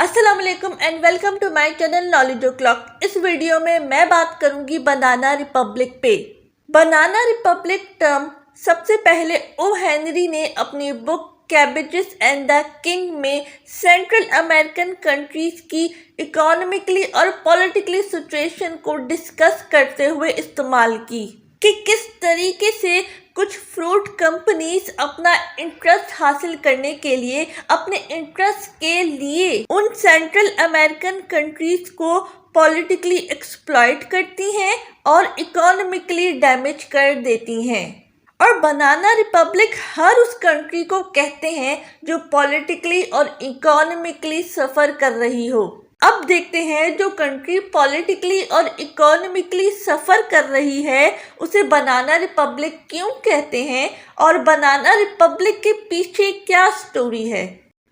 अस्सलाम वालेकुम and welcome to my channel knowledge clock. इस वीडियो में मैं बात करूंगी बनाना रिपब्लिक पे। बनाना रिपब्लिक टर्म सबसे पहले ओ हेनरी ने अपनी book cabbages and the king में सेंट्रल अमेरिकन कंट्रीज की इकोनॉमिकली और पॉलिटिकली सिचुएशन को डिस्कस करते हुए इस्तेमाल की कि किस तरीके से कुछ फ्रूट कंपनीज अपना इंटरेस्ट हासिल करने के लिए अपने इंटरेस्ट के लिए उन सेंट्रल अमेरिकन कंट्रीज को पॉलिटिकली एक्सप्लॉइट करती हैं और इकोनॉमिकली डैमेज कर देती हैं। और बनाना रिपब्लिक हर उस कंट्री को कहते हैं जो पॉलिटिकली और इकोनॉमिकली सफ़र कर रही हो। अब देखते हैं जो कंट्री पॉलिटिकली और इकोनॉमिकली सफ़र कर रही है उसे बनाना रिपब्लिक क्यों कहते हैं और बनाना रिपब्लिक के पीछे क्या स्टोरी है।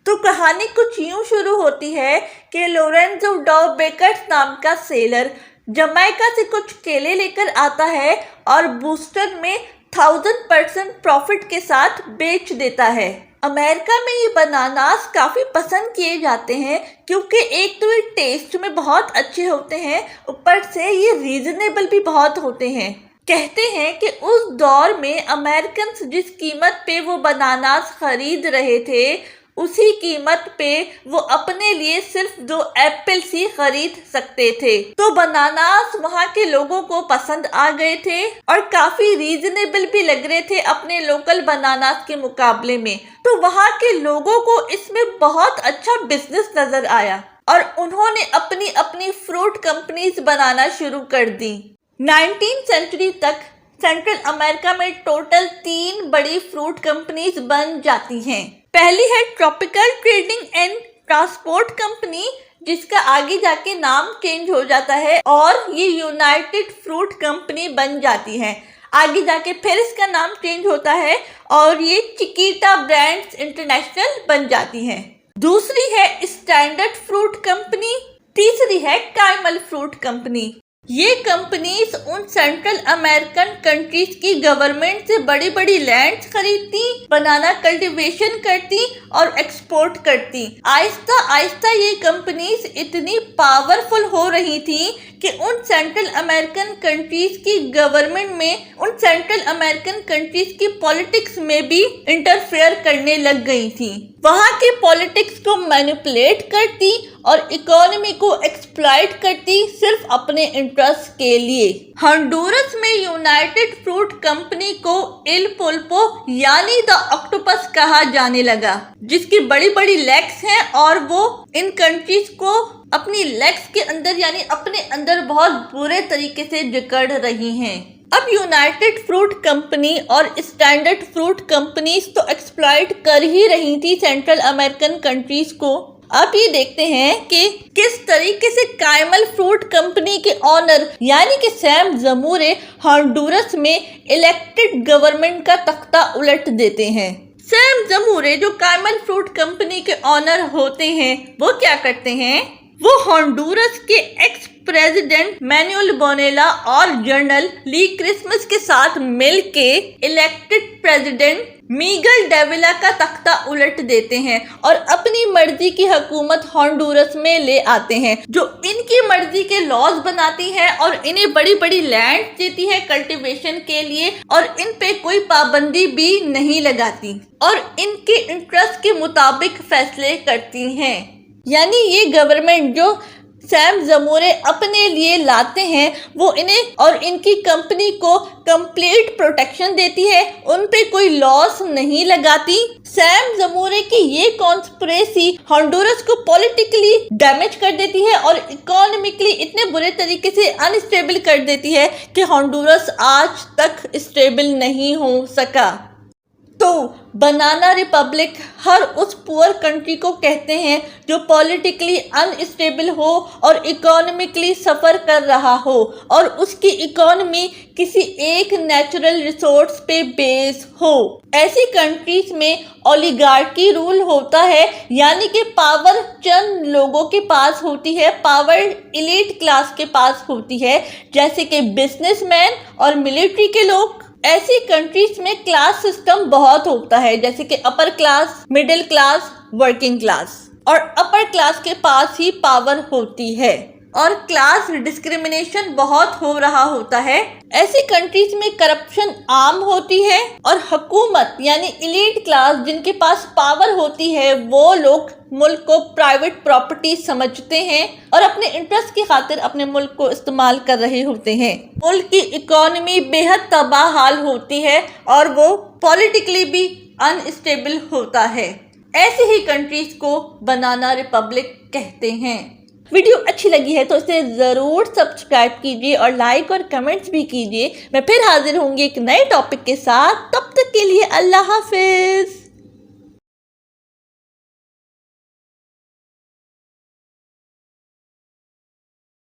तो कहानी कुछ यूं शुरू होती है कि लोरेंजो डॉ बेकर्स नाम का सेलर जमैका से कुछ केले लेकर आता है और बूस्टर में 1000% प्रॉफिट के साथ बेच देता है। अमेरिका में ये बनानास काफ़ी पसंद किए जाते हैं क्योंकि एक तो ये टेस्ट में बहुत अच्छे होते हैं, ऊपर से ये रीजनेबल भी बहुत होते हैं। कहते हैं कि उस दौर में अमेरिकन्स जिस कीमत पे वो बनानास खरीद रहे थे उसी कीमत पे वो अपने लिए सिर्फ 2 एप्पल्स ही खरीद सकते थे। तो बनानास वहाँ के लोगों को पसंद आ गए थे और काफी रीजनेबल भी लग रहे थे अपने लोकल बनानास के मुकाबले में। तो वहाँ के लोगों को इसमें बहुत अच्छा बिजनेस नजर आया और उन्होंने अपनी अपनी फ्रूट कंपनीज बनाना शुरू कर दी। 19वीं सेंचुरी तक सेंट्रल अमेरिका में टोटल 3 बड़ी फ्रूट कंपनीज बन जाती हैं। पहली है tropical trading and transport company, जिसका आगे जाके नाम चेंज हो जाता है और ये यूनाइटेड फ्रूट कंपनी बन जाती है। आगे जाके फिर इसका नाम चेंज होता है और ये चिकिटा ब्रांड्स इंटरनेशनल बन जाती है। दूसरी है स्टैंडर्ड फ्रूट कंपनी, तीसरी है काइमल फ्रूट कंपनी। ये कंपनीज उन सेंट्रल अमेरिकन कंट्रीज की गवर्नमेंट से बड़ी बड़ी लैंड्स खरीदती, बनाना कल्टीवेशन करती और एक्सपोर्ट करती। आहिस्ता आहिस्ता ये कंपनीज इतनी पावरफुल हो रही थी कि उन सेंट्रल अमेरिकन कंट्रीज की गवर्नमेंट में उन सेंट्रल अमेरिकन कंट्रीज की पॉलिटिक्स में भी इंटरफेयर करने लग गई थी। वहाँ के पॉलिटिक्स को मैनिपुलेट करती और इकोनॉमी को एक्सप्लॉइट करती सिर्फ अपने इंटरेस्ट के लिए। हंडुरस में यूनाइटेड फ्रूट कंपनी को इल पुल्पो यानी द ऑक्टोपस कहा जाने लगा, जिसकी बड़ी बड़ी लेग्स हैं और वो इन कंट्रीज को अपनी लेग्स के अंदर यानी अपने अंदर बहुत बुरे तरीके से जकड़ रही हैं। अब यूनाइटेड फ्रूट कंपनी और स्टैंडर्ड फ्रूट कंपनीज तो एक्सप्लॉइट कर ही रही थी सेंट्रल अमेरिकन कंट्रीज को। अब ये देखते हैं कि किस तरीके से काइमल फ्रूट कंपनी के ऑनर यानी कि सैम जमूरे हंडुरस में इलेक्टेड गवर्नमेंट का तख्ता उलट देते हैं। सैम जमूरे जो काइमल फ्रूट कंपनी के ऑनर होते हैं वो क्या करते हैं, वो हंडुरस के एक्स प्रेसिडेंट मैनुअल बोनेला और जनरल ली क्रिसमस के साथ मिलके इलेक्टेड प्रेसिडेंट मिगल डेविला का तख्ता उलट देते हैं और अपनी मर्जी की हुकूमत हंडुरस में ले आते हैं, जो इनकी मर्जी के लॉज बनाती है और इन्हें बड़ी बड़ी लैंड देती है कल्टीवेशन के लिए और इन पे कोई पाबंदी भी नहीं लगाती और इनके इंटरेस्ट के मुताबिक फैसले करती हैं। यानी ये गवर्नमेंट जो सैम जमूरे अपने लिए लाते हैं वो इन्हें और इनकी कंपनी को कंप्लीट प्रोटेक्शन देती है, उन पे कोई लॉस नहीं लगाती। सैम जमूरे की ये कॉन्स्पिरेसी हंडुरस को पॉलिटिकली डैमेज कर देती है और इकोनॉमिकली इतने बुरे तरीके से अनस्टेबल कर देती है कि हंडुरस आज तक स्टेबल नहीं हो सका। तो बनाना रिपब्लिक हर उस पुअर कंट्री को कहते हैं जो पॉलिटिकली अनस्टेबल हो और इकोनॉमिकली सफ़र कर रहा हो और उसकी इकोनॉमी किसी एक नेचुरल रिसोर्स पे बेस हो। ऐसी कंट्रीज में ओलिगार्की रूल होता है, यानी कि पावर चंद लोगों के पास होती है, पावर एलीट क्लास के पास होती है, जैसे कि बिजनेसमैन और मिलिट्री के लोग। ऐसी कंट्रीज में क्लास सिस्टम बहुत होता है, जैसे कि upper class, middle class, working class. और अपर क्लास के पास ही पावर होती है और क्लास डिस्क्रिमिनेशन बहुत हो रहा होता है। ऐसी कंट्रीज में करप्शन आम होती है और हुकूमत यानी एलीट क्लास जिनके पास पावर होती है वो लोग मुल्क को प्राइवेट प्रॉपर्टी समझते हैं और अपने इंटरेस्ट की खातिर अपने मुल्क को इस्तेमाल कर रहे होते हैं। मुल्क की इकोनॉमी बेहद तबाह हाल होती है और वो पॉलिटिकली भी अनस्टेबल होता है। ऐसी ही कंट्रीज को बनाना रिपब्लिक कहते हैं। वीडियो अच्छी लगी है तो इसे ज़रूर सब्सक्राइब कीजिए और लाइक और कमेंट्स भी कीजिए। मैं फिर हाजिर होंगी एक नए टॉपिक के साथ। तब तक के लिए अल्लाह हाफिज़।